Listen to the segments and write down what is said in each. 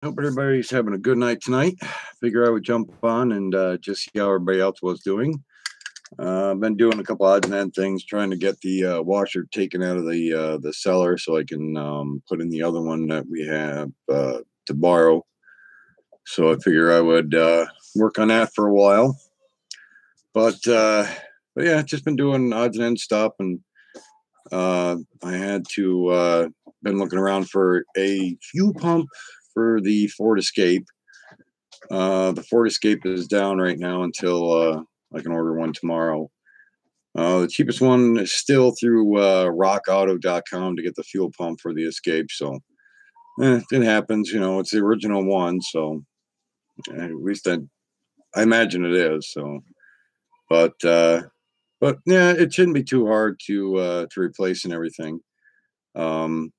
Hope everybody's having a good night tonight. Figure I would jump on and just see how everybody else was doing. I've been doing a couple odds and end things, trying to get the washer taken out of the cellar so I can put in the other one that we have to borrow. So I figure I would work on that for a while. But yeah, just been doing odds and end stuff, and I had to been looking around for a fuel pump for the Ford Escape. The Ford Escape is down right now until I can order one tomorrow. The cheapest one is still through rockauto.com to get the fuel pump for the Escape. So it happens. It's the original one. So at least I imagine it is. So, but yeah, it shouldn't be too hard to replace and everything. Um,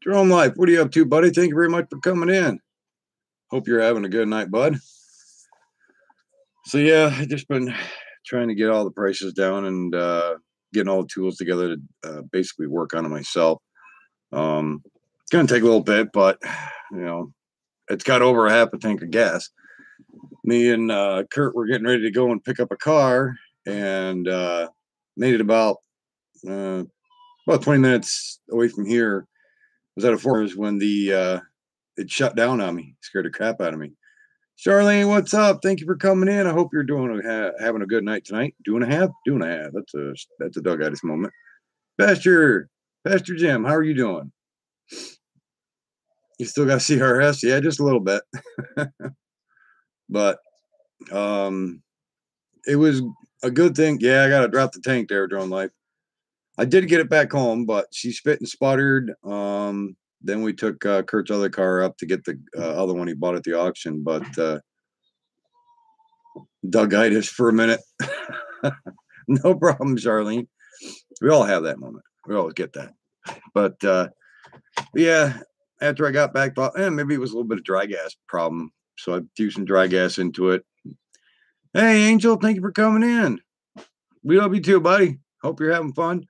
Jerome Life, what are you up to, buddy? Thank you very much for coming in. Hope you're having a good night, bud. So yeah, I just been trying to get all the prices down and getting all the tools together to basically work on it myself. It's gonna take a little bit, but it's got over a half a tank of gas. Me and Kurt were getting ready to go and pick up a car, and made it about 20 minutes away from here. I was at a forest when it shut down on me. Scared the crap out of me. Charlene, what's up? Thank you for coming in. I hope you're having a good night tonight. Doing a half. That's a Doug-itis moment. Pastor Jim, how are you doing? You still got CRS? Yeah, just a little bit. But it was a good thing. Yeah, I got to drop the tank there, Drone Life. I did get it back home, but she spit and sputtered. Then we took Kurt's other car up to get the other one he bought at the auction. But Doug-itis for a minute. No problem, Charlene. We all have that moment. We all get that. But yeah, after I got back, thought, maybe it was a little bit of dry gas problem. So I threw some dry gas into it. Hey, Angel, thank you for coming in. We love you too, buddy. Hope you're having fun.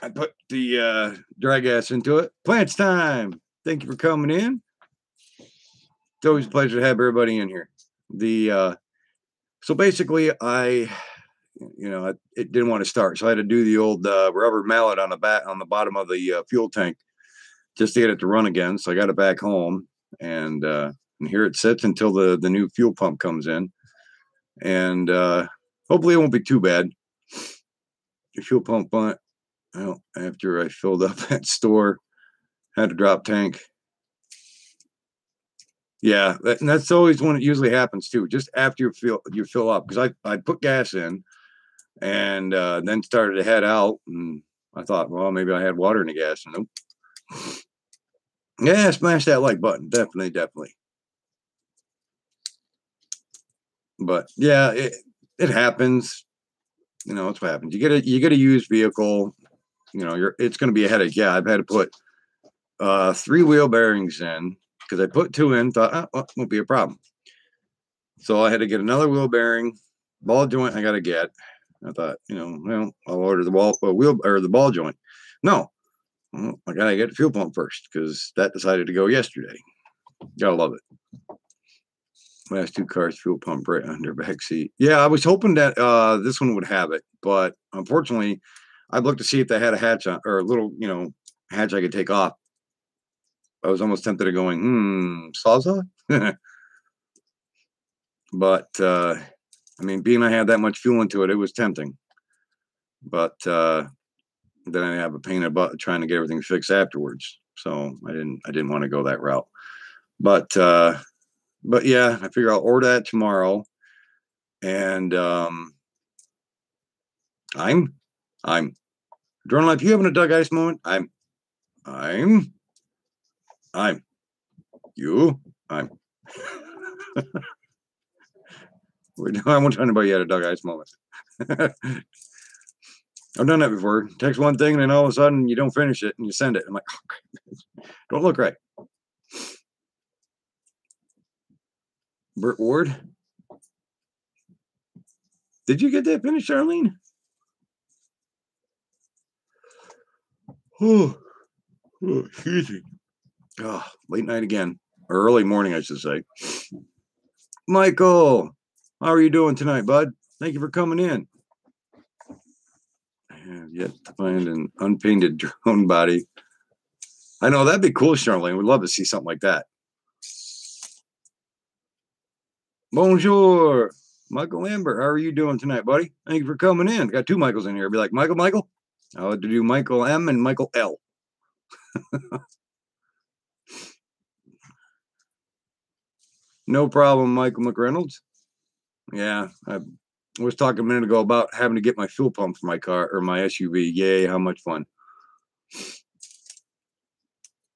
I put the dry gas into it. Plants time. Thank you for coming in. It's always a pleasure to have everybody in here. So basically, it didn't want to start, so I had to do the old rubber mallet on the bottom of the fuel tank just to get it to run again. So I got it back home, and here it sits until the new fuel pump comes in, and hopefully it won't be too bad. The fuel pump went, well, after I filled up that store, had to drop tank. Yeah, that's always when it usually happens too. Just after you fill up, because I put gas in, and then started to head out, and I thought, well, maybe I had water in the gas. Nope. Yeah, smash that like button, definitely. But yeah, it happens. It's what happens. You get a used vehicle. It's going to be a headache. Yeah, I've had to put 3 wheel bearings in because I put 2 in. Thought, well, won't be a problem. So I had to get another wheel bearing, ball joint. I got to get. I thought, well, I'll order the ball joint. No, I gotta get the fuel pump first because that decided to go yesterday. Gotta love it. Last 2 cars, fuel pump right under back seat. Yeah, I was hoping that this one would have it, but unfortunately, I looked to see if they had a hatch on, or a little, hatch I could take off. I was almost tempted to going, Sawzall? But being I had that much fuel into it, it was tempting. But then I have a pain in the butt trying to get everything fixed afterwards. So I didn't want to go that route. But yeah, I figure I'll order that tomorrow. And I'm Drone Life, you having a Doug-itis moment? I'm you. I'm I won't tell anybody you had a Doug-itis moment. I've done that before. Text one thing and then all of a sudden you don't finish it and you send it. I'm like, oh, don't look right. Burt Ward. Did you get that finished, Charlene? Oh, Oh, excuse me. Oh, late night again, or early morning, I should say. Michael, how are you doing tonight, bud? Thank you for coming in. I have yet to find an unpainted drone body. I know that'd be cool, Charlene. We'd love to see something like that. Bonjour, Michael Lambert. How are you doing tonight, buddy? Thank you for coming in. Got two Michaels in here. Be like, Michael. I'll have to do Michael M and Michael L. No problem, Michael McReynolds. Yeah, I was talking a minute ago about having to get my fuel pump for my car or my SUV. Yay, how much fun.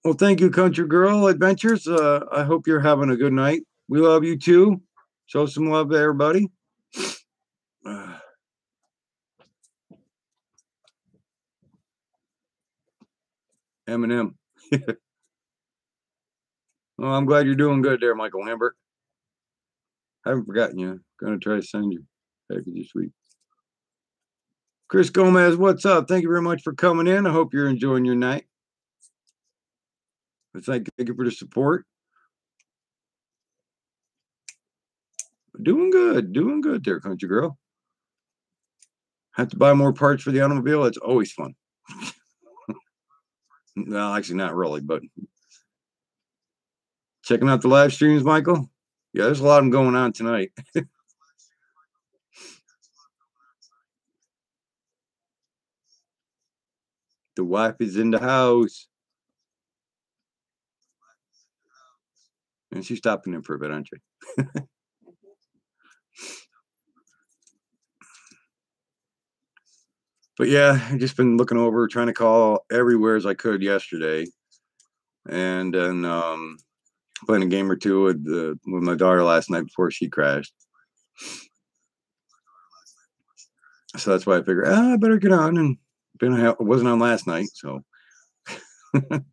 Well, thank you, Country Girl Adventures. I hope you're having a good night. We love you too. Show some love to everybody. Eminem. Well, I'm glad you're doing good there, Michael Lambert. I haven't forgotten you. Gonna try to send you package this week. Chris Gomez, what's up? Thank you very much for coming in. I hope you're enjoying your night. Thank you for the support. Doing good there, Country Girl. Have to buy more parts for the automobile. It's always fun. No, actually, not really, but checking out the live streams, Michael. Yeah, there's a lot of them going on tonight. The wife is in the house. And she's stopping in for a bit, aren't you? But yeah, I've just been looking over, trying to call everywhere as I could yesterday. And then playing a game or two with my daughter last night before she crashed. So that's why I figured, I better get on. And it wasn't on last night, so. But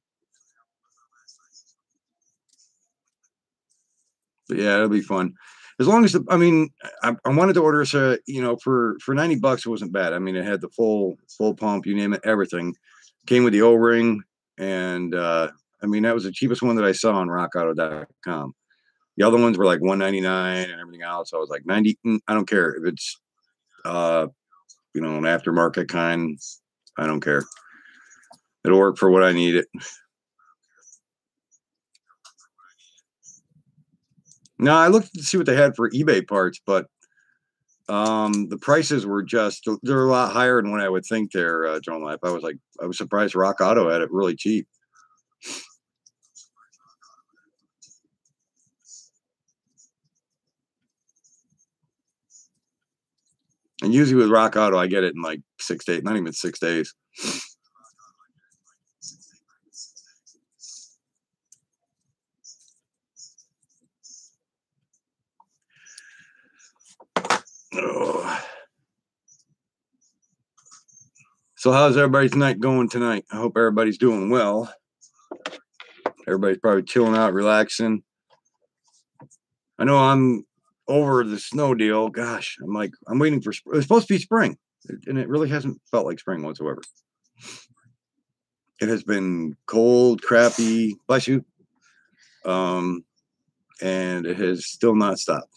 yeah, it'll be fun. As long as I wanted to order a, for $90, it wasn't bad. I mean, it had the full pump, you name it, everything. Came with the O-ring, and that was the cheapest one that I saw on RockAuto.com. The other ones were like $199 and everything else. So I was like 90. I don't care if it's an aftermarket kind. I don't care. It'll work for what I need it. No, I looked to see what they had for eBay parts, but the prices were they're a lot higher than what I would think they're Drone Life. I was surprised Rock Auto had it really cheap. And usually with Rock Auto, I get it in like 6 days, not even 6 days. Oh. So how's everybody's night going tonight? I hope everybody's doing well. Everybody's probably chilling out, relaxing. I know I'm over the snow deal. Gosh, I'm waiting for it's supposed to be spring, and it really hasn't felt like spring whatsoever. It has been cold, crappy, bless you. And it has still not stopped.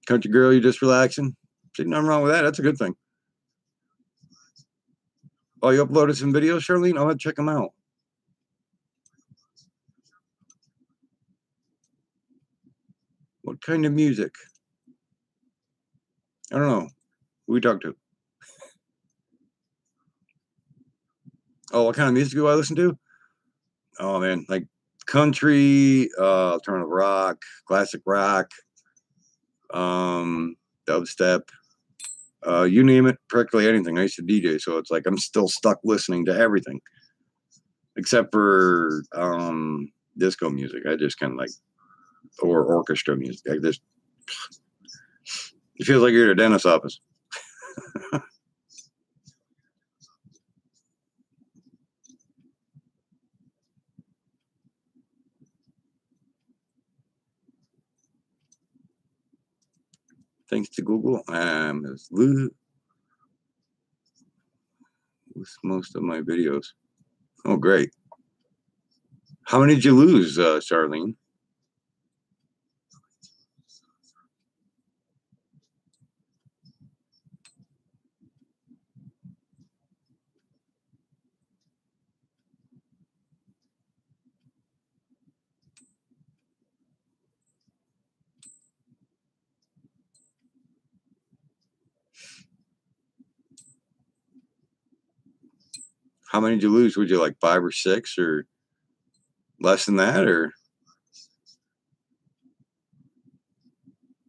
Country girl, you just relaxing? There's nothing wrong with that. That's a good thing. Oh, you uploaded some videos, Charlene? I'll have to check them out. What kind of music? I don't know. Who we talk to? Oh, what kind of music do I listen to? Oh man, like country, alternative rock, classic rock, dubstep, you name it, practically anything. I used to DJ, so it's like I'm still stuck listening to everything except for disco music. I just kind of like, or orchestra music. Like this, it feels like you're at a dentist's office. thanks to Google. With most of my videos. Oh, great. How many did you lose, Charlene? How many did you lose? Would you like 5 or 6 or less than that, or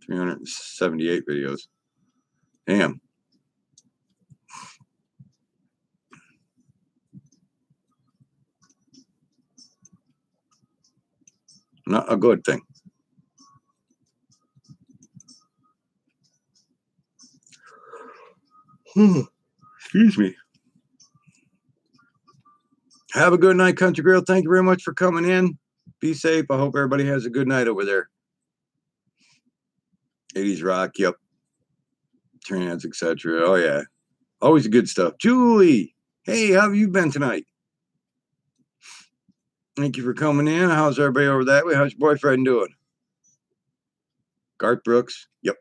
378 videos? Damn. Not a good thing. Excuse me. Have a good night, Country Girl. Thank you very much for coming in. Be safe. I hope everybody has a good night over there. 80s rock, yep. Trans, etc. Oh, yeah. Always good stuff. Julie, hey, how have you been tonight? Thank you for coming in. How's everybody over that way? How's your boyfriend doing? Garth Brooks, yep.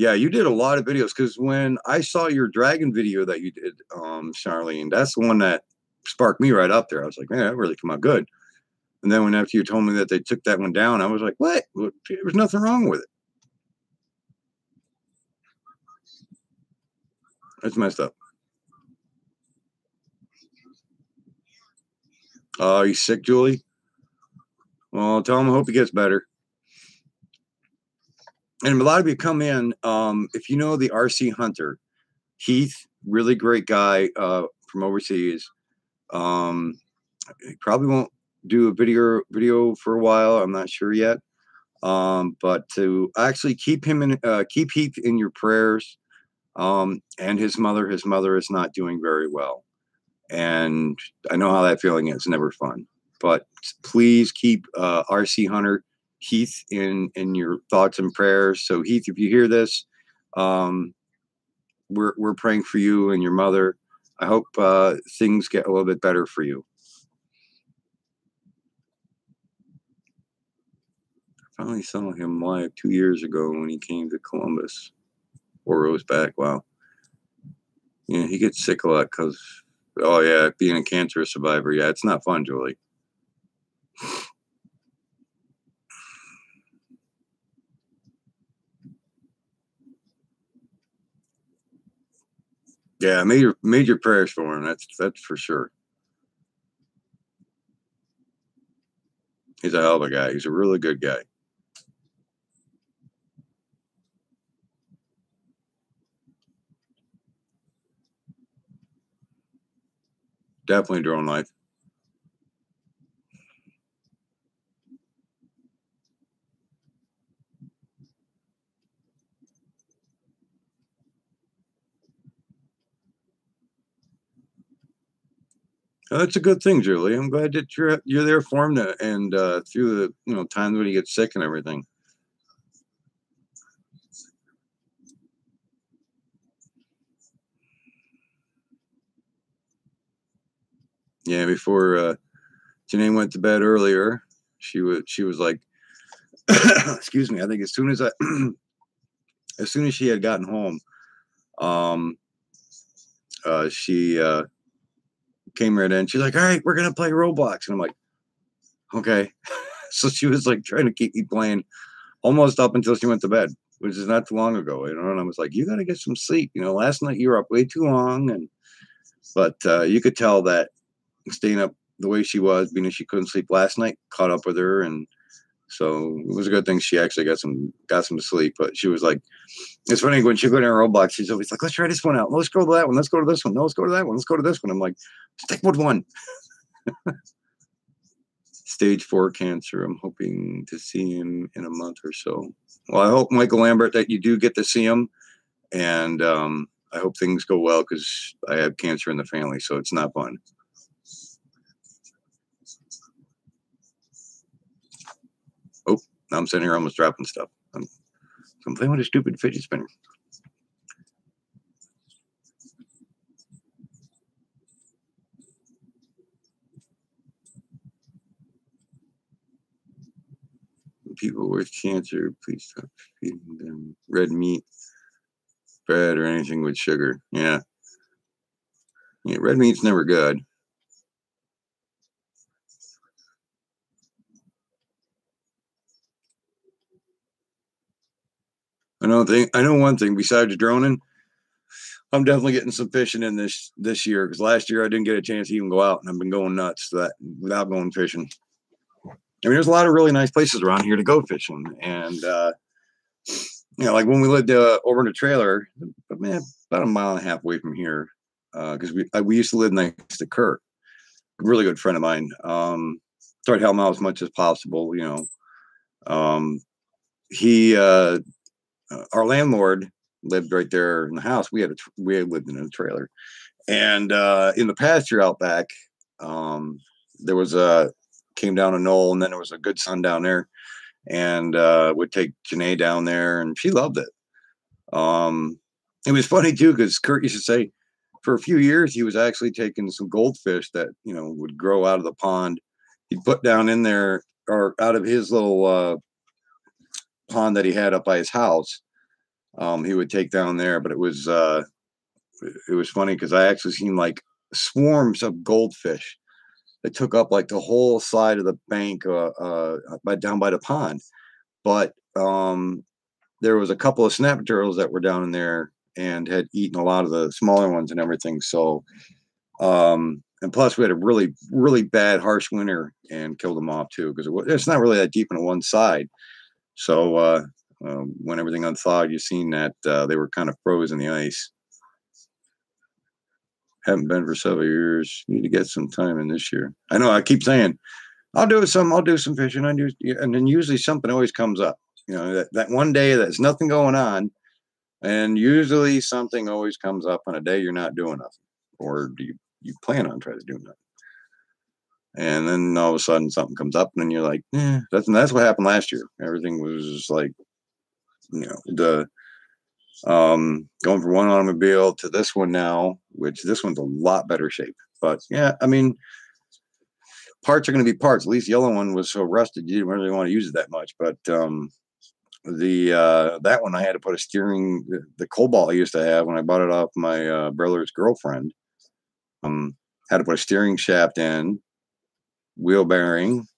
Yeah, you did a lot of videos, because when I saw your dragon video that you did, Charlene, that's the one that sparked me right up there. I was like, man, that really came out good. And then after you told me that they took that one down, I was like, what? There's nothing wrong with it. That's messed up. Oh, you sick, Julie? Well, tell him I hope he gets better. And a lot of you come in, if you know the RC Hunter, Heath, really great guy from overseas. He probably won't do a video for a while. I'm not sure yet. But to actually keep Heath in your prayers. And his mother is not doing very well. And I know how that feeling is. Never fun. But please keep RC Hunter Heath in your thoughts and prayers. So Heath, if you hear this, we're praying for you and your mother. I hope things get a little bit better for you. I finally saw him live 2 years ago when he came to Columbus. 4 rows back. Wow. Yeah, he gets sick a lot because, oh yeah, being a cancer survivor. Yeah, it's not fun, Julie. Yeah, major prayers for him. That's for sure. He's a hell of a guy. He's a really good guy. Definitely drone life. That's a good thing, Julie. I'm glad that you're there for him and through the times when he gets sick and everything. Yeah, before Janae went to bed earlier, she was like, excuse me. I think as soon as she had gotten home, she came right in. She's like, all right, we're gonna play Roblox, and I'm like, okay. So she was like trying to keep me playing almost up until she went to bed, which is not too long ago, and I was like, you got to get some sleep. Last night you were up way too long, but you could tell that staying up the way she was, being that she couldn't sleep last night, caught up with her, and so it was a good thing she actually got some sleep. But she was like, it's funny when she go to Roblox, she's always like, let's try this one out. Let's go to that one. Let's go to this one. No, let's go to that one. Let's go to this one. I'm like, stick with one. Stage 4 cancer. I'm hoping to see him in a month or so. Well, I hope, Michael Lambert, that you do get to see him. And I hope things go well, because I have cancer in the family, so it's not fun. Oh, I'm sitting here almost dropping stuff. I'm playing with a stupid fidget spinner. People with cancer, please stop feeding them red meat, bread, or anything with sugar. Yeah. Yeah, red meat's never good. I know one thing besides droning. I'm definitely getting some fishing in this year because last year I didn't get a chance to even go out, and I've been going nuts that without going fishing. I mean, there's a lot of really nice places around here to go fishing, and like when we lived over in a trailer, man, about a mile and a half away from here, because we used to live next to Kurt, a really good friend of mine. Tried to help him out as much as possible, he our landlord lived right there in the house. We had lived in a trailer, and in the pasture out back, there was came down a knoll, and then there was a good sun down there, and would take Janae down there, and she loved it. It was funny too because Kurt used to say, for a few years he was actually taking some goldfish that would grow out of the pond. He'd put down in there or out of his little pond that he had up by his house. He would take down there, but it was funny because I actually seen like swarms of goldfish that took up like the whole side of the bank down by the pond. But there was a couple of snapper turtles that were down in there and had eaten a lot of the smaller ones and everything. So, and plus we had a really, really bad, harsh winter and killed them off too because it's not really that deep on one side. So when everything unthawed, you seen that they were kind of froze in the ice. Haven't been for several years. Need to get some time in this year. I know I keep saying I'll do some fishing. And then usually something always comes up. That one day there's nothing going on, and usually something always comes up on a day you're not doing nothing, or do you plan on trying to do nothing? And then all of a sudden something comes up, and then you're like, that's what happened last year. Everything was just like, the going from one automobile to this one now, which this one's a lot better shape. But yeah, I mean, parts are going to be parts. At least the yellow one was so rusted you didn't really want to use it that much. But that one I had to put a steering, the Cobalt I used to have when I bought it off my brother's girlfriend. Had to put a steering shaft in, wheel bearing,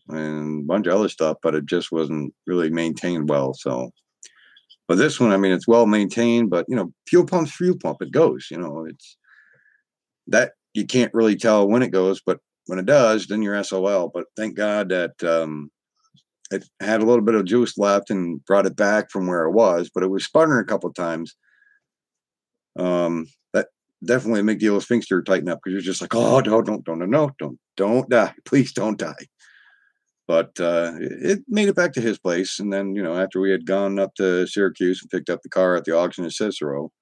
and a bunch of other stuff, but it just wasn't really maintained well. So, but this one, I mean, it's well maintained, but fuel pump, it goes. It's that you can't really tell when it goes, but when it does, then you're SOL. But thank God that it had a little bit of juice left and brought it back from where it was, but it was sputtering a couple of times. That definitely make the old sphincter tighten up because you're just like, oh, don't die. Please don't die. But it made it back to his place. And then, after we had gone up to Syracuse and picked up the car at the auction in Cicero,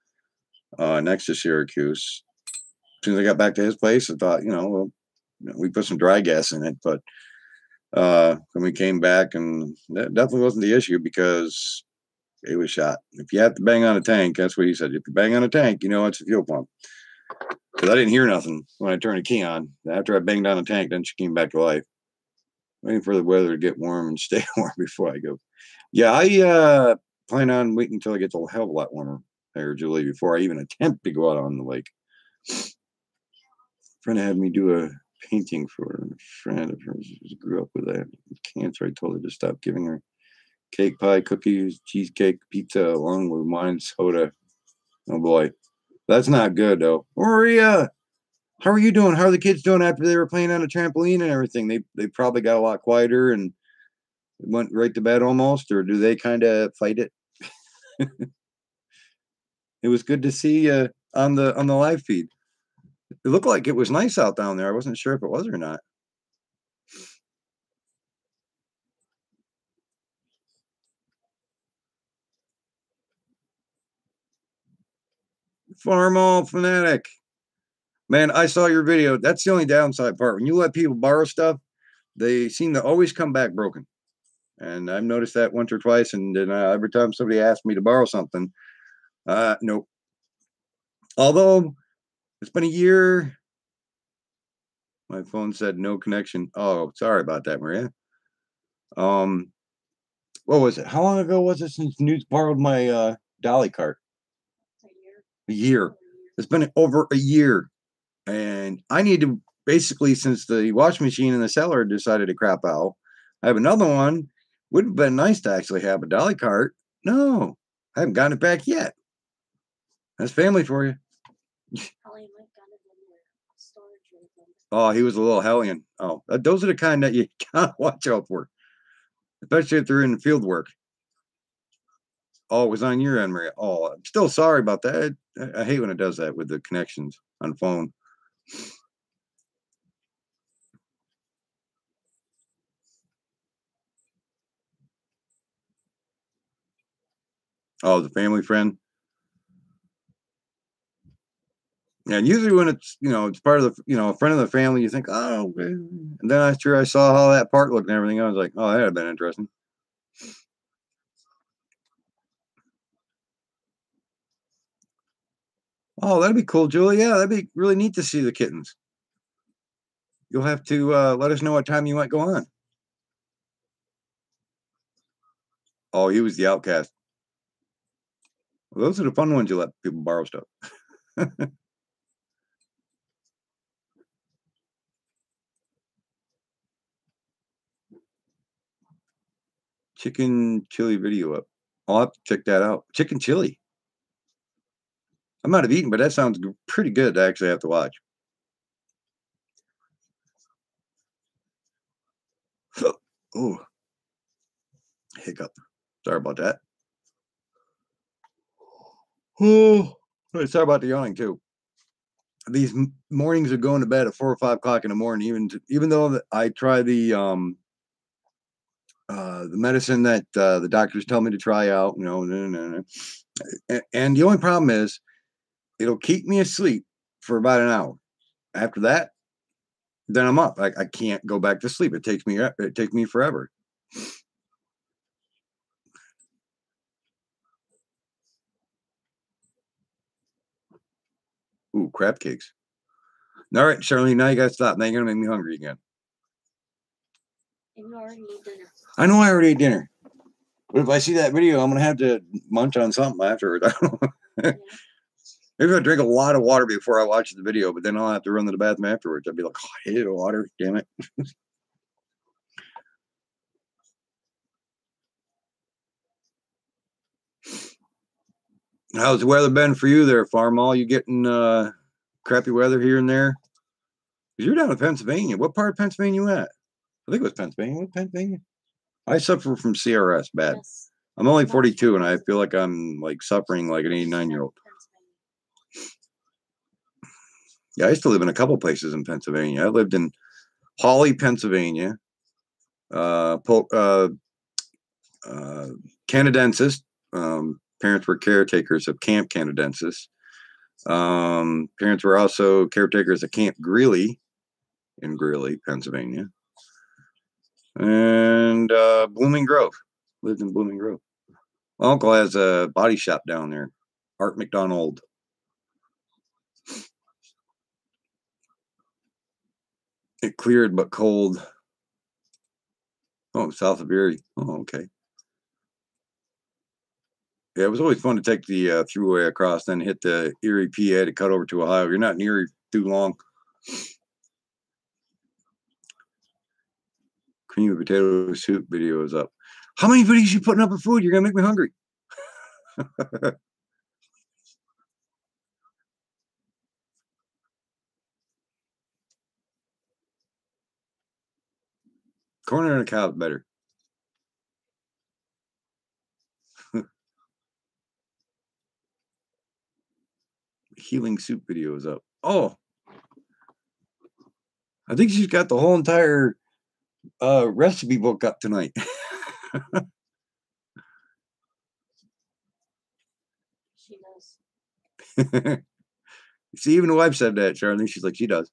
next to Syracuse, as soon as I got back to his place, I thought, we put some dry gas in it. But when we came back, and that definitely wasn't the issue because it was shot. If you have to bang on a tank, that's what he said. If you bang on a tank, it's a fuel pump. Because I didn't hear nothing when I turned the key on. After I banged on the tank, then she came back to life. Waiting for the weather to get warm and stay warm before I go. Yeah, I plan on waiting until it gets a hell of a lot warmer there, Julie, before I even attempt to go out on the lake. A friend had me do a painting for a friend of hers who grew up with cancer. I told her to stop giving her cake, pie, cookies, cheesecake, pizza, along with wine, soda. Oh boy, that's not good though. Maria, how are you doing? How are the kids doing after they were playing on a trampoline and everything? They probably got a lot quieter and went right to bed almost, or do they kind of fight it? It was good to see you on the live feed. It looked like it was nice out down there. I wasn't sure if it was or not. Farmal fanatic. Man, I saw your video. That's the only downside part. When you let people borrow stuff, they seem to always come back broken. And I've noticed that once or twice. And then every time somebody asks me to borrow something, nope. Although it's been a year. My phone said no connection. Oh, sorry about that, Maria. Um, what was it? How long ago was it since Newt borrowed my dolly cart? A year. It's been over a year. And I need to basically, since the washing machine in the cellar decided to crap out, I have another one. Would have been nice to actually have a dolly cart. No, I haven't gotten it back yet. That's family for you. Oh, he was a little hellion. Oh, those are the kind that you gotta watch out for, especially if they're in the field work. Oh, it was on your end, Maria. Oh, I'm still sorry about that. I hate when it does that with the connections on phone. Oh, the family friend. And usually when it's, it's part of the, a friend of the family, you think, oh, okay. And then after I saw how that park looked and everything, I was like, oh, that'd have been interesting. Oh, that'd be cool, Julie. Yeah, that'd be really neat to see the kittens. You'll have to let us know what time you might go on. Oh, he was the outcast. Well, those are the fun ones you let people borrow stuff. Chicken chili video up. I'll have to check that out. Chicken chili. I might have eaten, but that sounds pretty good to actually have to watch. Oh, hiccup. Sorry about that. Oh, sorry about the yawning too. These mornings of going to bed at 4 or 5 o'clock in the morning, even though I try the medicine that the doctors tell me to try out, and the only problem is it'll keep me asleep for about an hour. After that, then I'm up. I can't go back to sleep. It takes me forever. Ooh, crab cakes. All right, Charlene, now you got to stop. Now you're going to make me hungry again. And you already ate dinner. I know I already ate dinner. But if I see that video, I'm going to have to munch on something afterwards. Yeah. Maybe I'll drink a lot of water before I watch the video, but then I'll have to run to the bathroom afterwards. I'll be like, oh, I hated water. Damn it. How's the weather been for you there, Farmall? You getting crappy weather here and there? Because you're down in Pennsylvania. What part of Pennsylvania you at? I think it was Pennsylvania. What Pennsylvania? I suffer from CRS bad. Yes. I'm only 42 and I feel like I'm like suffering like an 89-year-old. Yeah, I used to live in a couple places in Pennsylvania. I lived in Hawley, Pennsylvania, Canadensis. Parents were caretakers of Camp Canadensis. Parents were also caretakers of Camp Greeley in Greeley, Pennsylvania. And Blooming Grove. Lived in Blooming Grove. My uncle has a body shop down there, Art McDonald. It cleared but cold. Oh, south of Erie. Oh, okay. Yeah, it was always fun to take the thruway across, then hit the Erie, PA to cut over to Ohio. You're not in Erie too long. Cream of potato soup video is up. How many videos you putting up of food? You're gonna make me hungry. Corn on a cow is better. Healing soup video is up. Oh, I think she's got the whole entire recipe book up tonight. She does. See, even the wife said that, Charlie. She's like, she does.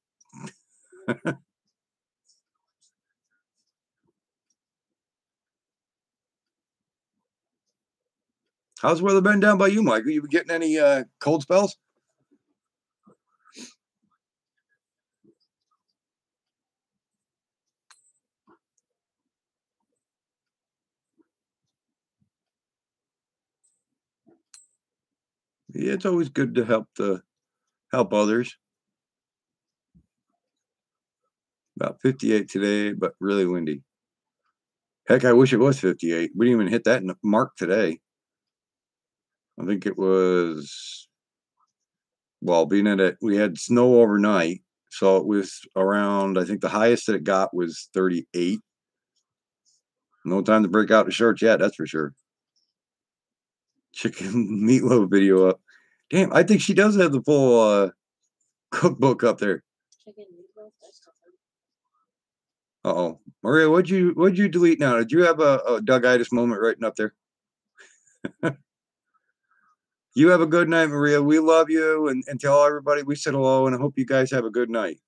How's the weather been down by you, Mike? Are you getting any cold spells? Yeah, it's always good to help others. About 58 today, but really windy. Heck, I wish it was 58. We didn't even hit that mark today. I think it was, well, being at it, we had snow overnight. So it was around, I think the highest that it got was 38. No time to break out the shorts yet, that's for sure. Chicken meatloaf video up. Damn, I think she does have the full cookbook up there. Uh-oh. Maria, what'd you delete now? Did you have a Doug-itis moment writing up there? You have a good night, Maria. We love you, and tell everybody we said hello, and I hope you guys have a good night.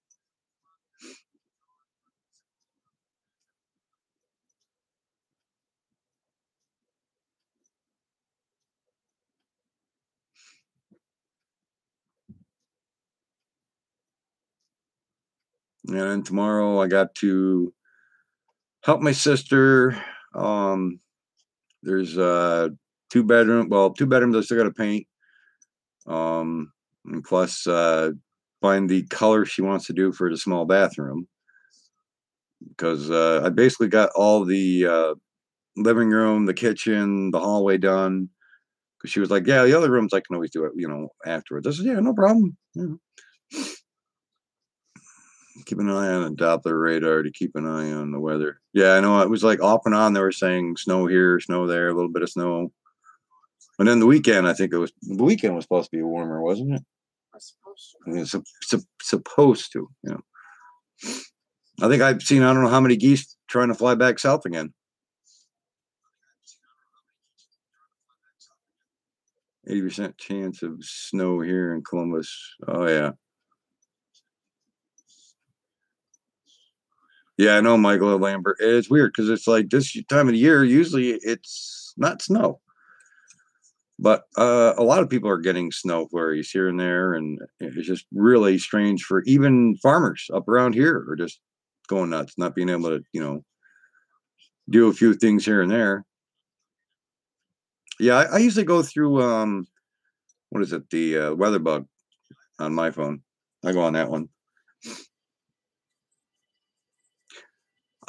And then tomorrow I got to help my sister. There's two bedrooms I still got to paint. And plus find the color she wants to do for the small bathroom, because I basically got all the living room, the kitchen, the hallway done. Because she was like, "Yeah, the other rooms I can always do it, afterwards." I said, "Yeah, no problem." Keep an eye on the Doppler radar to keep an eye on the weather. Yeah, I know it was like off and on. They were saying snow here, snow there, a little bit of snow. And then the weekend, I think the weekend was supposed to be warmer, wasn't it? I mean, supposed to. I think I've seen, I don't know how many geese trying to fly back south again. 80% chance of snow here in Columbus. Oh yeah. Yeah, I know, Michael Lambert. It's weird because it's like this time of the year, usually it's not snow. But a lot of people are getting snow flurries here and there, and it's just really strange for even farmers up around here are just going nuts, not being able to, do a few things here and there. Yeah, I usually go through what is it, the weather bug on my phone. I go on that one.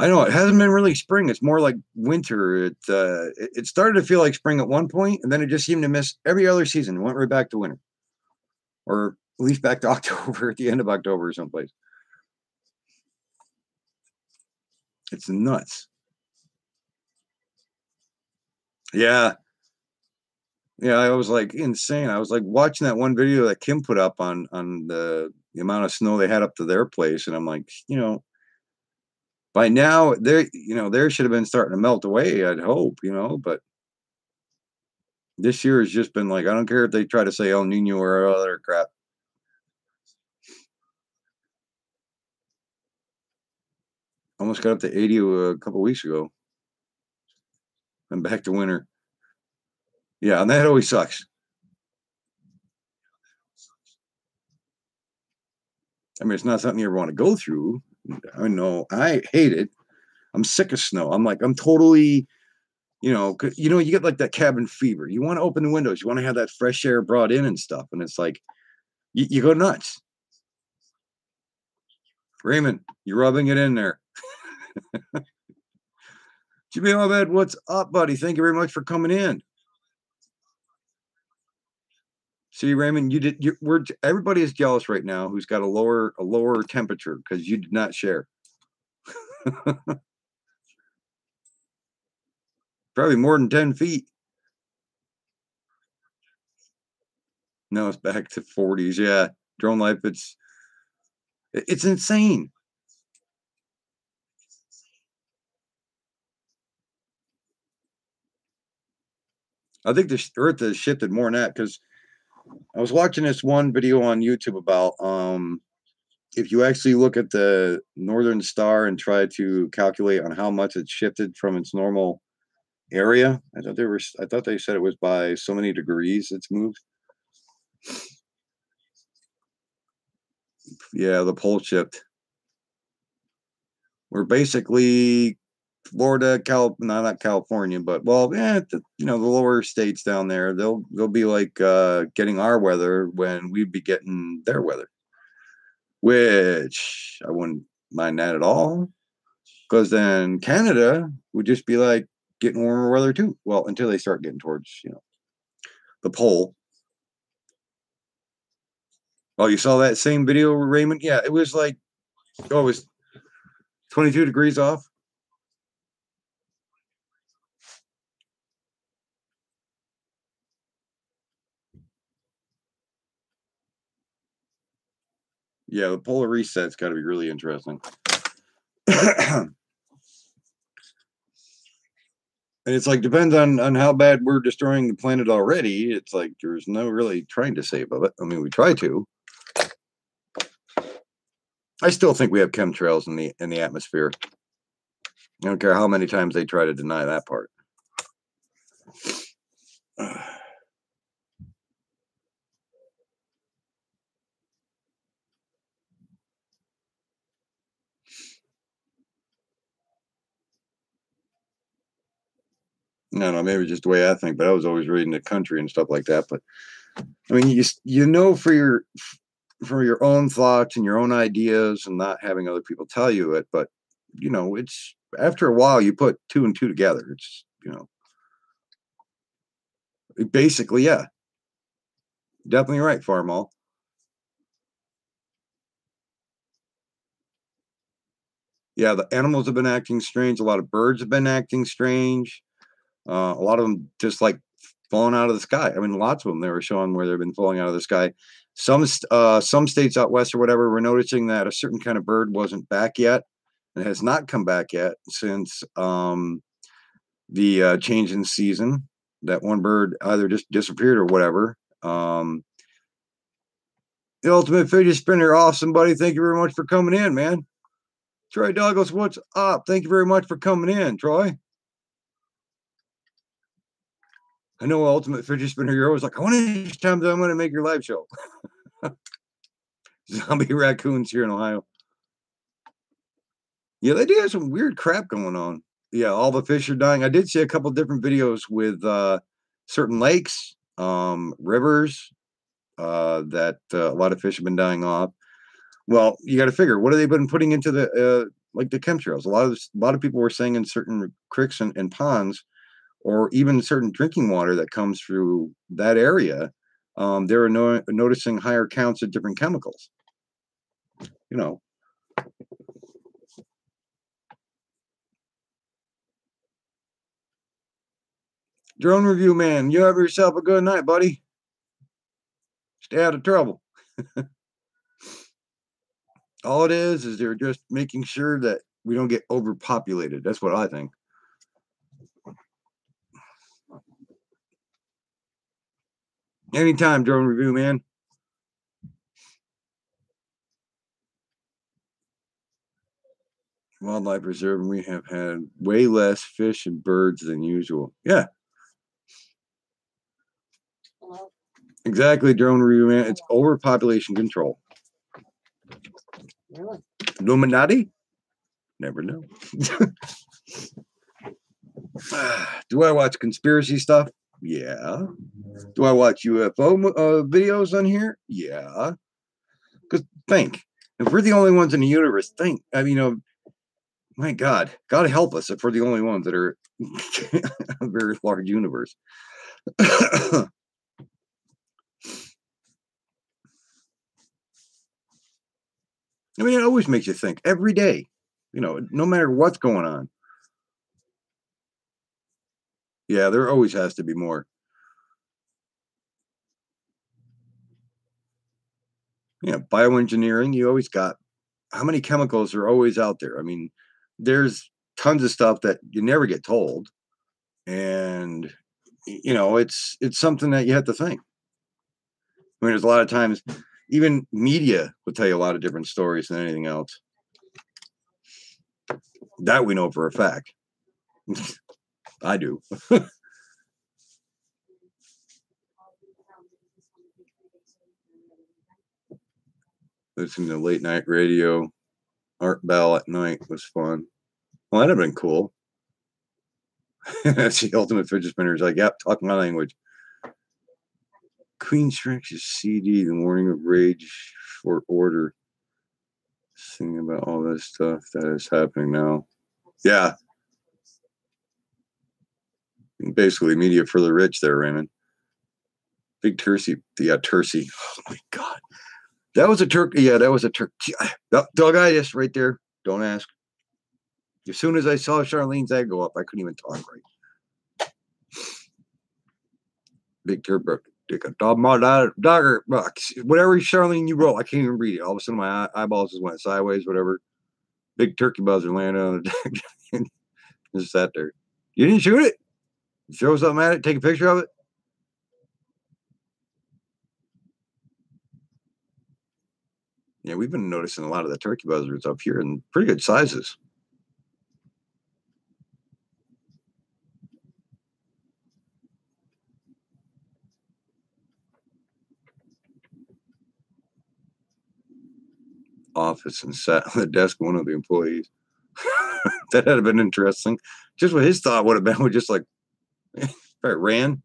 I know it hasn't been really spring. It's more like winter. It started to feel like spring at one point, and then it just seemed to miss every other season. It went right back to winter, or at least back to October, at the end of October or someplace. It's nuts. Yeah, yeah. I was like insane. I was like watching that one video that Kim put up on the amount of snow they had up to their place, and I'm like, by now there should have been starting to melt away. I'd hope, but this year has just been like, I don't care if they try to say El Nino or other crap. Almost got up to 80 a couple weeks ago. And back to winter. Yeah, and that always sucks. I mean, it's not something you ever want to go through. I know. I hate it. I'm sick of snow. I'm like, I'm totally, you get like that cabin fever. You want to open the windows. You want to have that fresh air brought in and stuff. And it's like, you go nuts. Raymond, you're rubbing it in there. Jimmy Ahmed, what's up, buddy? Thank you very much for coming in. See, Raymond, everybody is jealous right now who's got a lower temperature because you did not share. Probably more than 10 feet. No, it's back to 40s. Yeah. Drone life, it's insane. I think the earth has shifted more than that, because I was watching this one video on YouTube about if you actually look at the northern star and try to calculate on how much it's shifted from its normal area. I thought they said it was by so many degrees it's moved. Yeah, the pole shift. We're basically Florida, no, not California, but well, yeah, the lower states down there, they'll be like getting our weather when we'd be getting their weather, which I wouldn't mind that at all, because then Canada would just be like getting warmer weather too. Well, until they start getting towards the pole. Oh, you saw that same video, Raymond? Yeah, it was like, oh, it was 22 degrees off. Yeah, the polar reset's got to be really interesting. And it's like, depends on how bad we're destroying the planet already. It's like there's no really trying to save of it. I mean, we try to. I still think we have chemtrails in the atmosphere. I don't care how many times they try to deny that part. No, maybe just the way I think, but I was always reading the country and stuff like that. But I mean, for your own thoughts and your own ideas and not having other people tell you it, but it's after a while you put two and two together. It's basically, yeah, definitely right, Farmall. Yeah, the animals have been acting strange. A lot of birds have been acting strange. A lot of them just like falling out of the sky. I mean, lots of them they were showing where they've been falling out of the sky. Some states out west or whatever were noticing that a certain kind of bird wasn't back yet and has not come back yet since the change in season. That one bird either just disappeared or whatever. The ultimate fidget spinner, awesome, buddy. Thank you very much for coming in, man. Troy Douglas, what's up? Thank you very much for coming in, Troy. I know Ultimate Fidget Spinner Hero was like, I want to time I'm going to make your live show. Zombie raccoons here in Ohio. Yeah, they do have some weird crap going on. Yeah, all the fish are dying. I did see a couple different videos with certain lakes, rivers, that a lot of fish have been dying off. Well, you got to figure, what have they been putting into the like the chemtrails? A lot of people were saying in certain creeks and ponds, or even certain drinking water that comes through that area, they were noticing higher counts of different chemicals. Drone review man, you have yourself a good night, buddy. Stay out of trouble. All it is they're just making sure that we don't get overpopulated. That's what I think. Anytime, drone review man. Wildlife reserve, and we have had way less fish and birds than usual. Yeah. Exactly, drone review man. It's overpopulation control. Really? Illuminati? Never know. Do I watch conspiracy stuff? Yeah. Do I watch UFO videos on here? Yeah. Because think, if we're the only ones in the universe, think, I mean, my God help us if we're the only ones that are a very large universe. I mean, it always makes you think every day, no matter what's going on. Yeah, there always has to be more. Yeah, bioengineering, you always got how many chemicals are always out there? I mean, there's tons of stuff that you never get told. And it's something that you have to think. I mean, there's a lot of times, even media will tell you a lot of different stories than anything else. That we know for a fact. I do. Listening to late night radio. Art Bell at night was fun. Well, that'd have been cool. That's the ultimate fidget spinner. Is like, yep, talk my language. Queen Shrek's CD, The Morning of Rage for Order. Singing about all this stuff that is happening now. Yeah. Basically, media for the rich there, Raymond. Big Tercy. Yeah, Tercy. Oh, my God. That was a turkey. Yeah, that was a turkey. Dog-itis right there. Don't ask. As soon as I saw Charlene's egg go up, I couldn't even talk right. Big Turbo. Dogger. Whatever Charlene you wrote, I can't even read it. All of a sudden, my eyeballs just went sideways, whatever. Big turkey buzzer landed on the deck. Just sat there. You didn't shoot it? Throw something at it? Take a picture of it? Yeah, we've been noticing a lot of the turkey buzzards up here in pretty good sizes. Office and sat on the desk of one of the employees. That had been interesting. Just what his thought would have been, would just like, ran.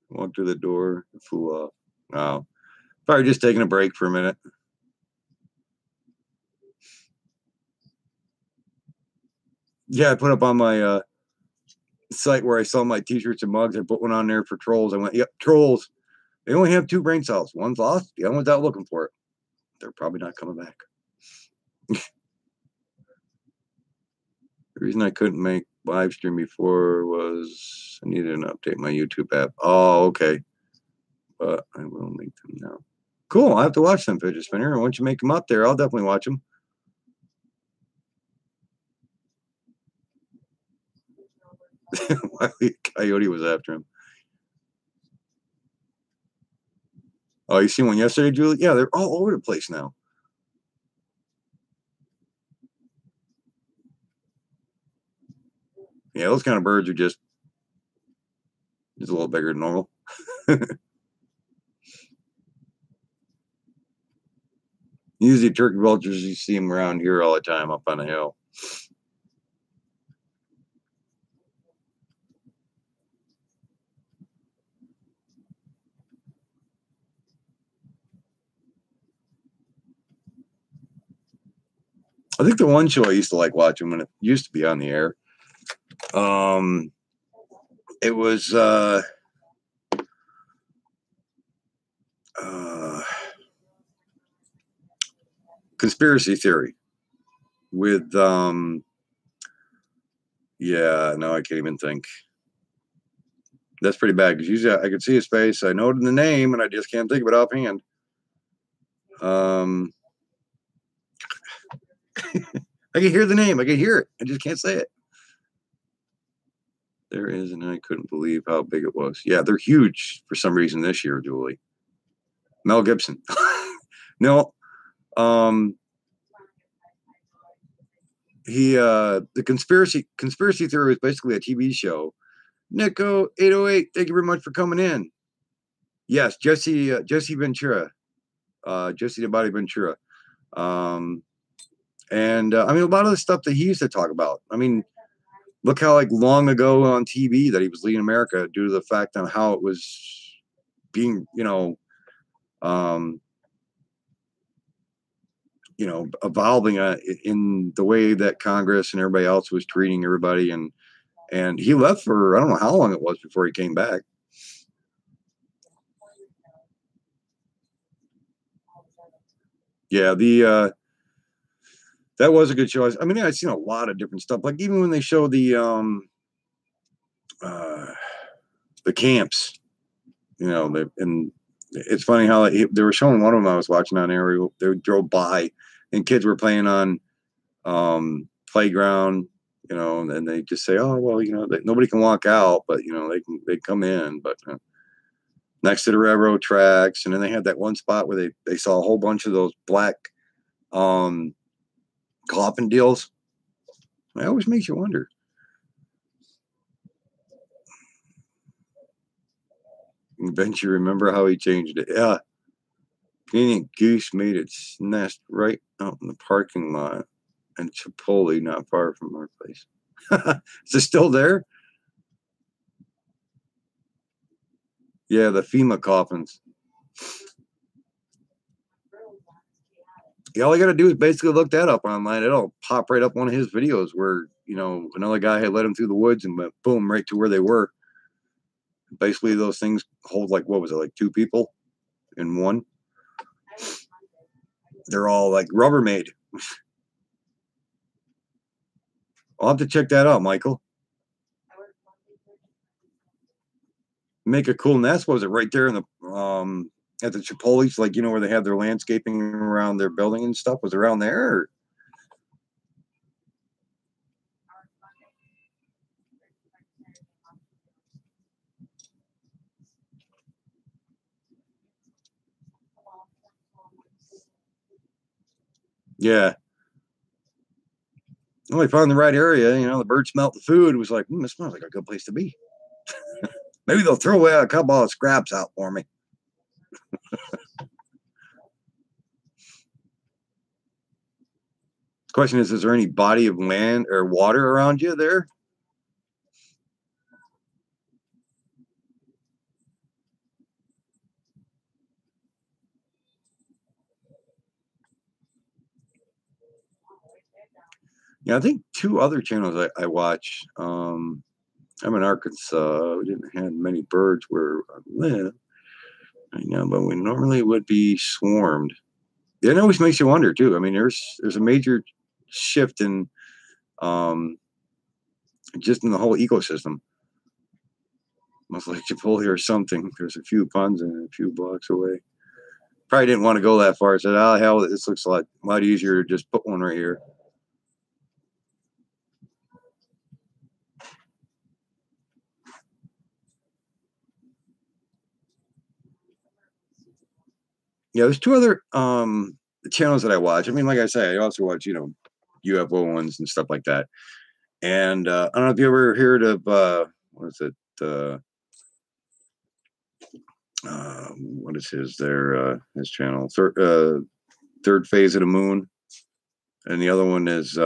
Walked through the door, flew off. Wow. Probably just taking a break for a minute. Yeah, I put up on my site where I sell my t-shirts and mugs. I put one on there for trolls. I went, yep, trolls. They only have 2 brain cells. One's lost, the other one's out looking for it. They're probably not coming back. The reason I couldn't make live stream before was I needed to update my YouTube app. Oh, okay. But I will make them now. Cool. I have to watch them, Fidget Spinner. And once you make them up there, I'll definitely watch them. Coyote was after him. Oh, you seen one yesterday, Julie? Yeah, they're all over the place now. Yeah, those kind of birds are just a little bigger than normal. Usually turkey vultures, you see them around here all the time up on the hill. I think the one show I used to like watching when it used to be on the air, it was Conspiracy Theory with yeah, no, I can't even think. That's pretty bad because usually I could see his face. I know the name, and I just can't think of it offhand. I can hear the name. I can hear it. I just can't say it. There is, and I couldn't believe how big it was. Yeah, they're huge for some reason this year, Julie. Mel Gibson. No. The conspiracy theory was basically a TV show. Nico 808, thank you very much for coming in. Yes, Jesse Ventura. Jesse the Body Ventura. And I mean, a lot of the stuff that he used to talk about. I mean, look how like long ago on TV that he was leading America due to the fact on how it was being, evolving in the way that Congress and everybody else was treating everybody. And he left for, I don't know how long it was before he came back. Yeah, that was a good show. I mean, I've seen a lot of different stuff. Like even when they show the camps, and it's funny how they were showing one of them I was watching on air. They drove by, and kids were playing on playground, and they just say, "Oh, well, nobody can walk out, but they come in." But next to the railroad tracks, and then they had that one spot where they saw a whole bunch of those black coffin deals. It always makes you wonder. Don't you remember how he changed it? Yeah. Canadian goose made its nest right out in the parking lot in Chipotle, not far from our place. Is it still there? Yeah, the FEMA coffins. Yeah, all you got to do is basically look that up online. It'll pop right up one of his videos where, you know, another guy had led him through the woods and went boom right to where they were. Basically, those things hold like, what was it, like 2 people in one? They're all like Rubbermaid. I'll have to check that out, Michael. Make a cool nest. Was it right there in the at the Chipotle's, like, you know, where they have their landscaping around their building and stuff? Was it around there? Or? Yeah. Well, we found the right area. You know, the birds smelt the food. It was like, this smells like a good place to be. Maybe they'll throw away a couple of scraps out for me. Question is there any body of land or water around you there? Yeah, I think 2 other channels I watch. I'm in Arkansas. We didn't have many birds where I live right now, but we normally would be swarmed. It always makes you wonder too. I mean, there's a major shift in just in the whole ecosystem. Almost like Chipotle or something. There's a few ponds and a few blocks away. Probably didn't want to go that far. I said, oh hell, this looks a lot easier to just put one right here. Yeah, there's 2 other channels that I watch. I mean, like I say, I also watch, you know, UFO ones and stuff like that. And I don't know if you ever heard of what is it? What is his channel? Third Phase of the Moon, and the other one is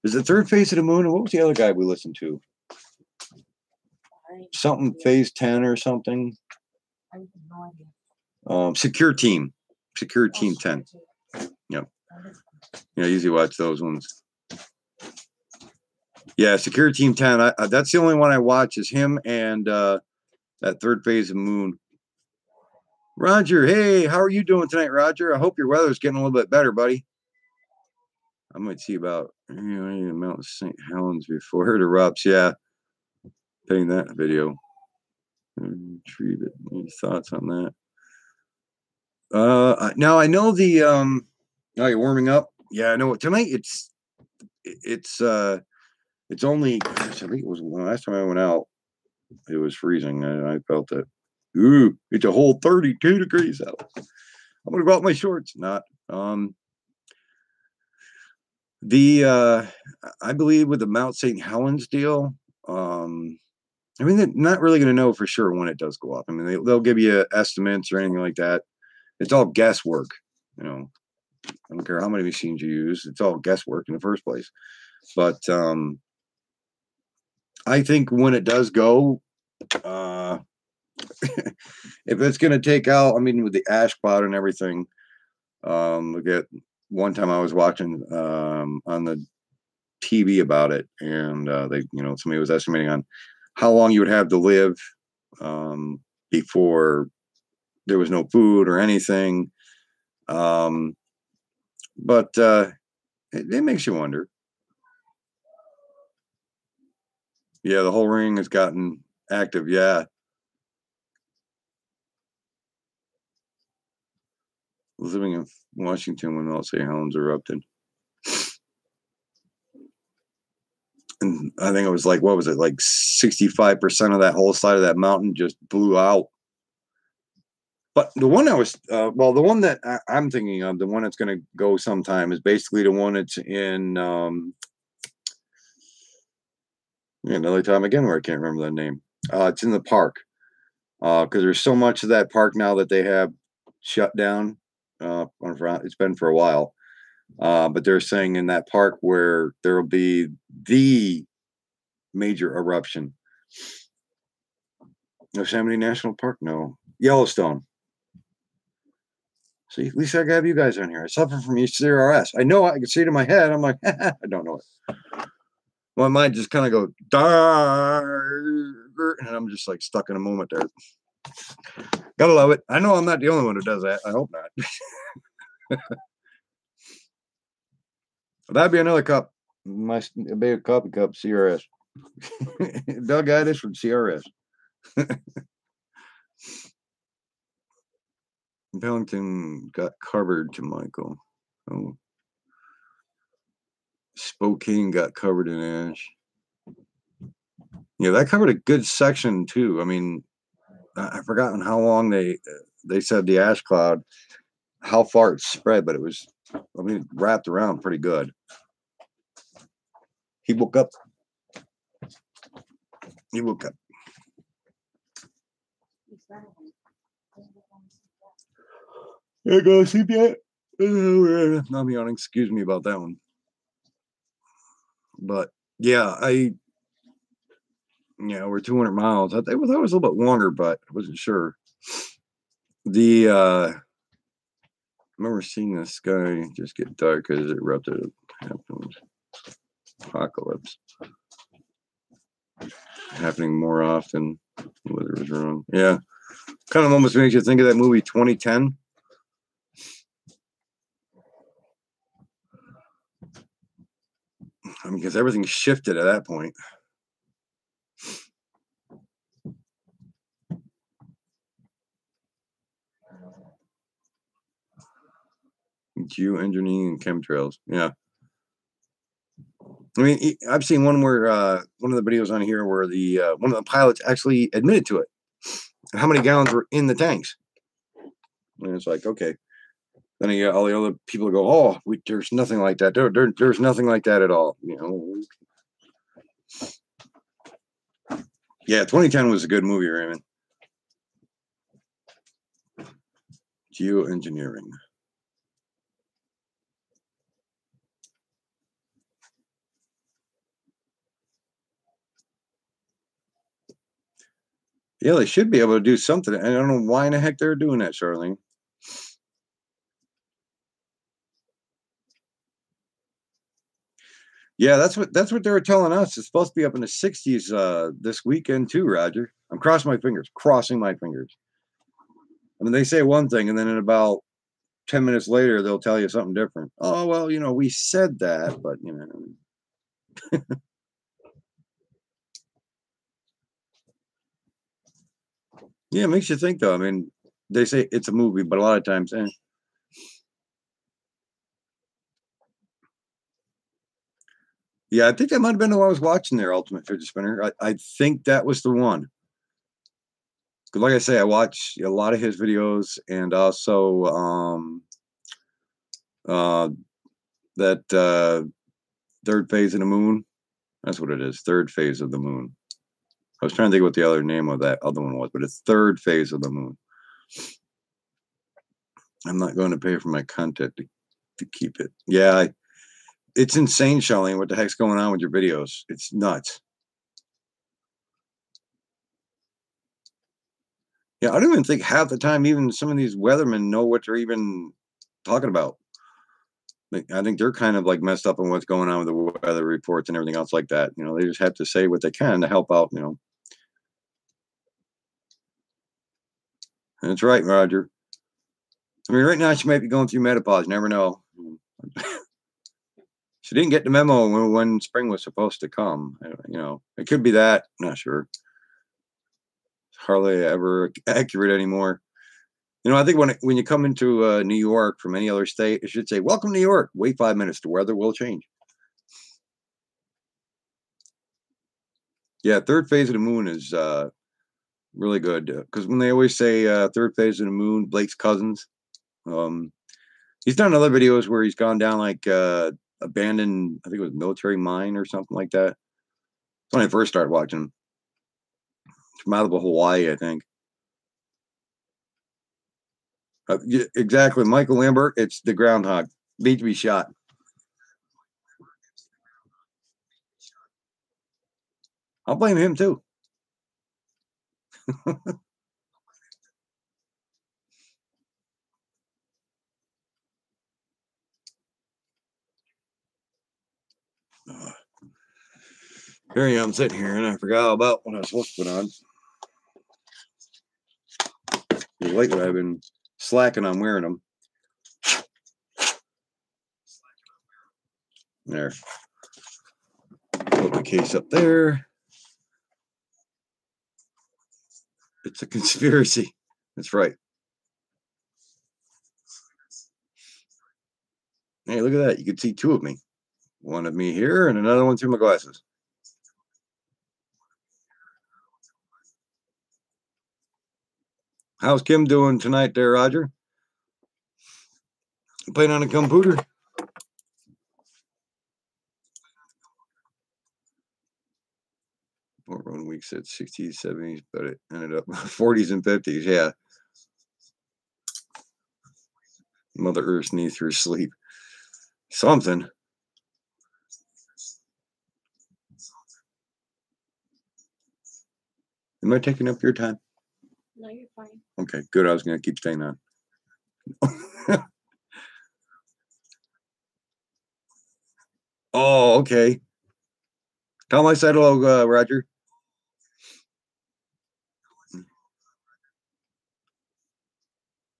it Third Phase of the Moon? What was the other guy we listened to? Something Phase 10 or something. Secure Team 10. Yep. Yeah, I usually watch those ones. Yeah, Secure Team 10. That's the only one I watch is him and that Third Phase of Moon. Roger, hey, how are you doing tonight, Roger? I hope your weather's getting a little bit better, buddy. I might see about Mount St. Helens before it erupts. Yeah, paying that video. Retrieve it. Any thoughts on that? Now I know the oh, you're warming up. Yeah, I know. Tonight it's only, gosh, I think it was the last time I went out. It was freezing. I felt it. Ooh, it's a whole 32 degrees out. I'm gonna go out my shorts. Not. I believe with the Mount St. Helens deal, I mean, they're not really going to know for sure when it does go up. I mean, they'll give you estimates or anything like that. It's all guesswork. You know, I don't care how many machines you use. It's all guesswork in the first place. But I think when it does go, if it's going to take out, I mean, with the ash cloud and everything, look at one time I was watching on the TV about it, and somebody was estimating on how long you would have to live before there was no food or anything. But it makes you wonder. Yeah, the whole ring has gotten active. Yeah. Living in Washington when Mount St. Helens erupted. And I think it was like, what was it? Like 65% of that whole side of that mountain just blew out. But the one I was, well, the one that I'm thinking of, the one that's going to go sometime, is basically the one that's in another time again where I can't remember the name. It's in the park because there's so much of that park now that they have shut down. It's been for a while, but they're saying in that park where there will be the major eruption. Yosemite National Park? No. Yellowstone. See, at least I have you guys on here. I suffer from CRS. I know I can see it in my head. I'm like, I don't know it. My mind just kind of go, and I'm just like stuck in a moment there. Gotta love it. I know I'm not the only one who does that. I hope not. That'd be another cup. It'd be a coffee cup, CRS. Doug Addis from CRS. Bellington got covered to Michael. Oh. Spokane got covered in ash. Yeah, that covered a good section too. I mean, I've forgotten how long they said the ash cloud, how far it spread, but it was, I mean, wrapped around pretty good. He woke up. He woke up. There goes sleep yet? Not me on. Excuse me about that one. But yeah, we're 200 miles. I thought it was a little bit longer, but I wasn't sure. I remember seeing the sky just get dark as it erupted. Apocalypse happening more often. The weather was wrong. Yeah, kind of almost makes you think of that movie 2010. I mean, because everything shifted at that point. Geoengineering and chemtrails. Yeah. I mean, I've seen one where one of the videos on here where the one of the pilots actually admitted to it. How many gallons were in the tanks? And it's like, okay. Then you got all the other people go, oh, there's nothing like that. There's nothing like that at all. Yeah, 2010 was a good movie, Raymond. Geoengineering. Yeah, they should be able to do something. I don't know why in the heck they're doing that, Charlene. Yeah, that's what they were telling us. It's supposed to be up in the 60s this weekend too, Roger. I'm crossing my fingers. I mean, they say one thing, and then in about 10 minutes later, they'll tell you something different. Oh, well, we said that, but Yeah, it makes you think, though. I mean, they say it's a movie, but a lot of times, Yeah, I think that might have been the one I was watching there, Ultimate Fidget Spinner. I think that was the one. Because, like I say, I watch a lot of his videos, and also that third phase of the moon. That's what it is. Third phase of the moon. I was trying to think what the other name of that other one was, but it's third phase of the moon. I'm not going to pay for my content to keep it. Yeah, it's insane, Charlene. What the heck's going on with your videos? It's nuts. Yeah, I don't even think half the time even some of these weathermen know what they're even talking about. I think they're kind of like messed up on what's going on with the weather reports and everything else like that. They just have to say what they can to help out, And that's right, Roger. I mean, right now she might be going through menopause. Never know. She didn't get the memo when spring was supposed to come. It could be that. I'm not sure. It's hardly ever accurate anymore. I think when you come into New York from any other state, it should say, "Welcome to New York. Wait 5 minutes. The weather will change." Yeah, third phase of the moon is Really good. Because when they always say third phase of the moon, Blake's cousins. He's done other videos where he's gone down like abandoned, I think it was military mine or something like that. That's when I first started watching him. From out of Hawaii, I think. Yeah, exactly. Michael Lambert, it's the groundhog. Need to be shot. I'll blame him too. Here I am sitting here and I forgot about what I was supposed to put on. Lately, I've been slacking on wearing them. There. Put the case up there. It's a conspiracy. That's right. Hey, look at that. You can see two of me. One of me here and another one through my glasses. How's Kim doing tonight there, Roger? Playing on a computer? One week said 60s, 70s, but it ended up 40s and 50s. Yeah. Mother Earth needs her sleep. Something. Am I taking up your time? No, you're fine. Okay, good. I was going to keep staying on. Oh, okay. Tell my side hello, Roger.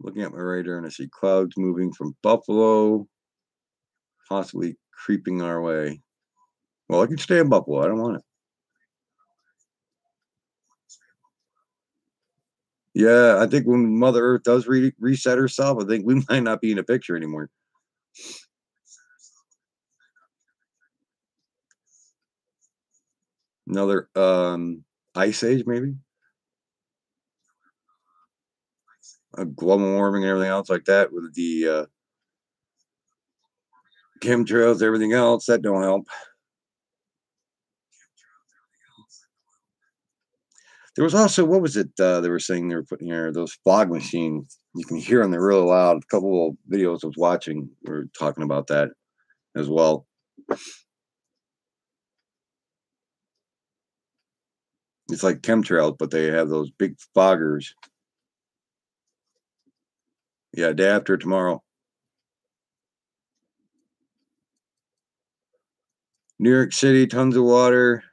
Looking at my radar and I see clouds moving from Buffalo, possibly creeping our way. Well, I can stay in Buffalo. I don't want it. Yeah, I think when Mother Earth does reset herself, I think we might not be in a picture anymore. Another ice age, maybe? Global warming and everything else like that with the chemtrails, everything else, that don't help. There was also, what was it they were saying they were putting here? Those fog machines. You can hear them, they're really loud. A couple of videos I was watching were talking about that as well. It's like chemtrails, but they have those big foggers. Yeah, day after tomorrow. New York City, tons of water.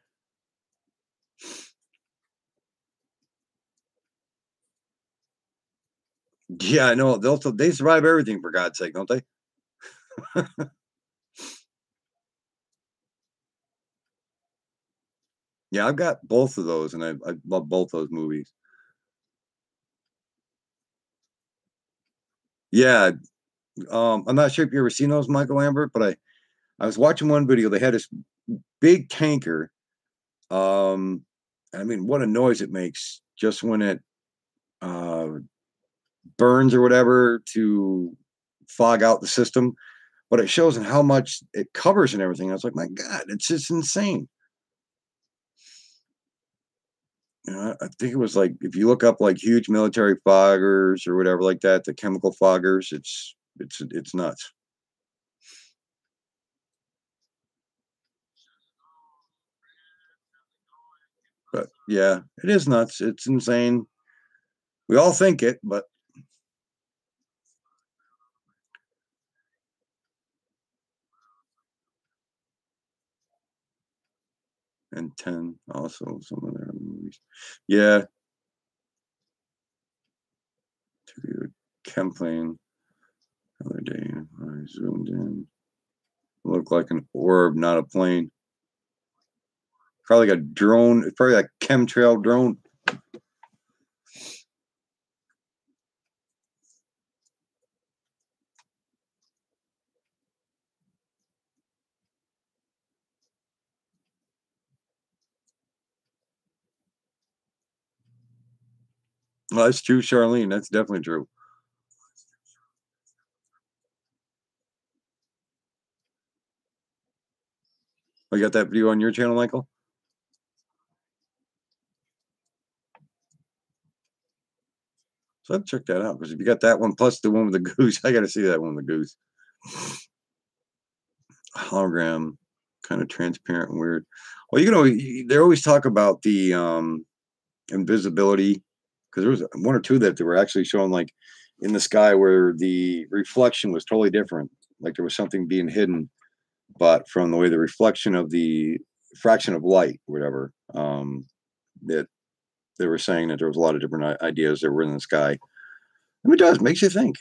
Yeah, I know. They survive everything, for God's sake, don't they? Yeah, I've got both of those, and I love both those movies. Yeah, I'm not sure if you ever seen those, Michael Lambert, but I was watching one video. They had this big tanker. I mean, what a noise it makes just when it uh, burns or whatever to fog out the system. But it shows in how much it covers and everything. I was like, my God, it's just insane. You know, I think it was like if you look up like huge military foggers or whatever like that, the chemical foggers, it's nuts. But yeah, it is nuts. It's insane. We all think it, but and 10 also some of their movies. Yeah, to the chem plane the other day. I zoomed in. Looked like an orb, not a plane. Probably like a drone. It's probably like a chemtrail drone. Well, that's true, Charlene. That's definitely true. Oh, you got that video on your channel, Michael? So I'd check that out, because if you got that one plus the one with the goose, I got to see that one with the goose. Hologram, kind of transparent and weird. Well, they always talk about the invisibility, because there was one or two that they were actually showing, like in the sky, where the reflection was totally different. Like there was something being hidden, but from the way the reflection of the fraction of light, whatever, that they were saying that there was a lot of different ideas that were in the sky. I mean, it does, makes you think.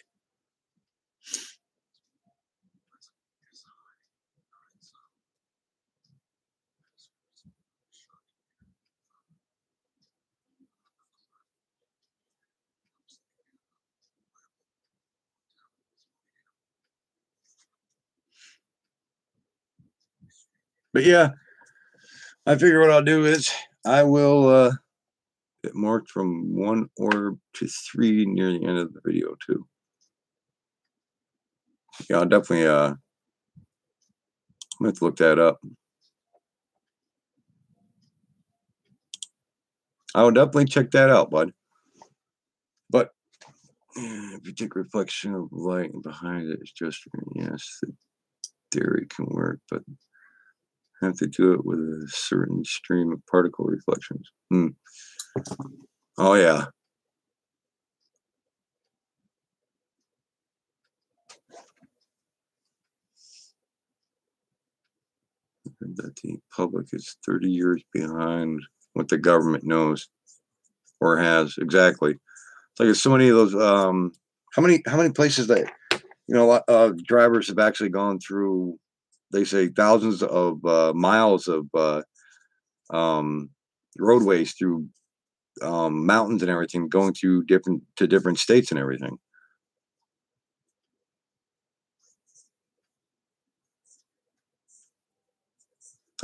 But yeah, I figure what I'll do is I will get marked from 1 orb to 3 near the end of the video too. Yeah, I'll definitely I'm gonna have to look that up. I will definitely check that out, bud. But if you take reflection of light and behind it, it's just, yes, the theory can work, but have to do it with a certain stream of particle reflections. Oh yeah. That the public is 30 years behind what the government knows or has. Exactly. It's like so many of those. How many places that a lot of drivers have actually gone through? They say thousands of miles of um, roadways through mountains and everything, going through different states and everything.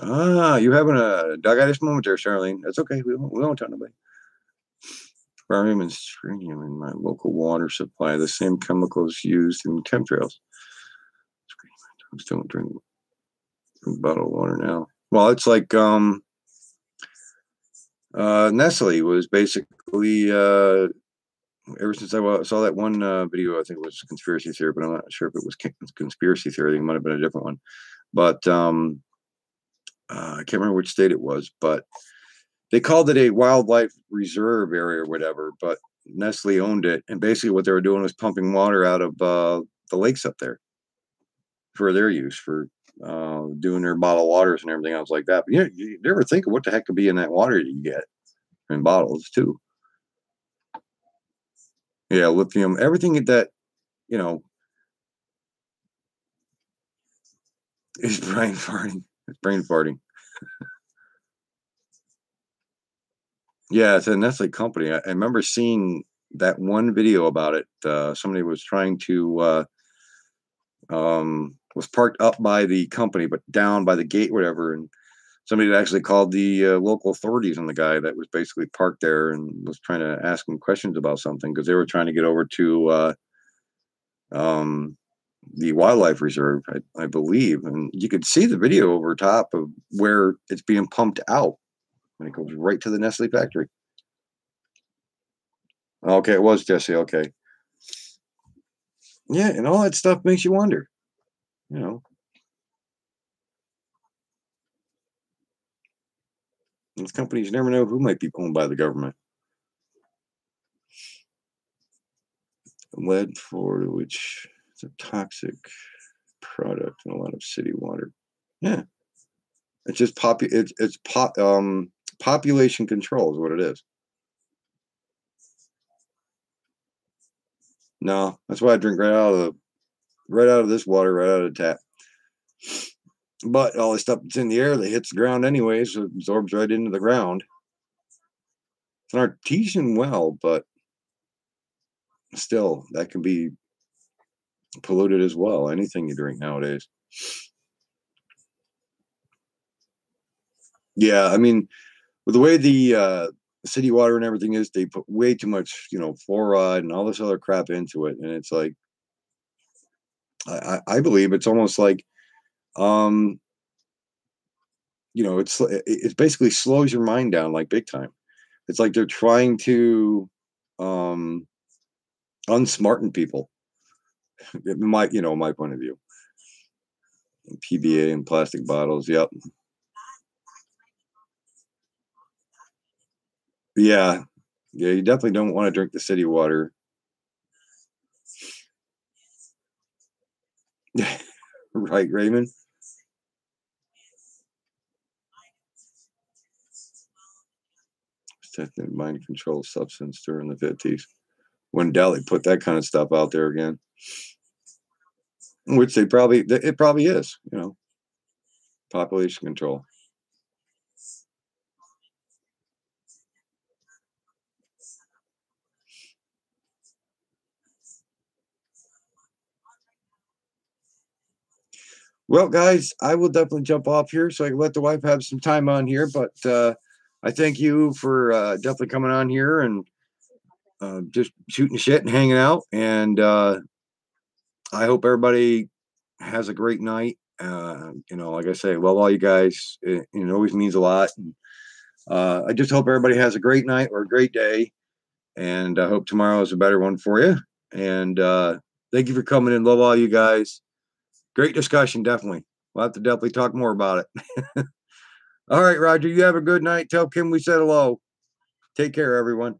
Ah, you having a dog-itis moment there, Charlene? That's okay. We won't tell nobody. Barium and strontium in my local water supply, the same chemicals used in chemtrails. Dogs don't drink bottled water now. Well, it's like Nestle was basically ever since I saw that one video, I think it was conspiracy theory, but I'm not sure if it was conspiracy theory. I think it might have been a different one. But I can't remember which state it was, but they called it a wildlife reserve area or whatever, but Nestle owned it. And basically what they were doing was pumping water out of the lakes up there for their use, for doing their bottled waters and everything else like that. But you never think of what the heck could be in that water you get in bottles too. Yeah, lithium, everything that, you know, is brain farting. It's brain farting. Yeah, it's a Nestle company. I remember seeing that one video about it. Somebody was trying to was parked up by the company, but down by the gate, whatever, and somebody had actually called the local authorities on the guy that was basically parked there and was trying to ask him questions about something, because they were trying to get over to um, the wildlife reserve, I believe, and you could see the video over top of where it's being pumped out when it goes right to the Nestle factory. Okay, it was Jesse. Okay, yeah, and all that stuff makes you wonder. You know, these companies, you never know who might be owned by the government. Lead, for which is a toxic product in a lot of city water. Yeah, it's just population control is what it is. No, that's why I drink right out of this water, right out of the tap. But all the stuff that's in the air that hits the ground anyways, so it absorbs right into the ground. It's an artesian well, but still, that can be polluted as well. Anything you drink nowadays. Yeah, I mean, with the way city water and everything is they put way too much, fluoride and all this other crap into it. And it's like, I believe it's almost like, um, it's basically slows your mind down like big time. It's like they're trying to, um, unsmarten people. My point of view. PBA and plastic bottles. Yep. Yeah. Yeah. You definitely don't want to drink the city water. Right, Raymond? Technically mind control substance during the 50s. When Delhi put that kind of stuff out there again, which it probably is, population control. Well, guys, I will definitely jump off here so I can let the wife have some time on here. But I thank you for definitely coming on here and just shooting shit and hanging out. And I hope everybody has a great night. Like I say, love all you guys. It always means a lot. And, I just hope everybody has a great night or a great day. And I hope tomorrow is a better one for you. And thank you for coming in. Love all you guys. Great discussion, definitely. We'll have to definitely talk more about it. All right, Roger, you have a good night. Tell Kim we said hello. Take care, everyone.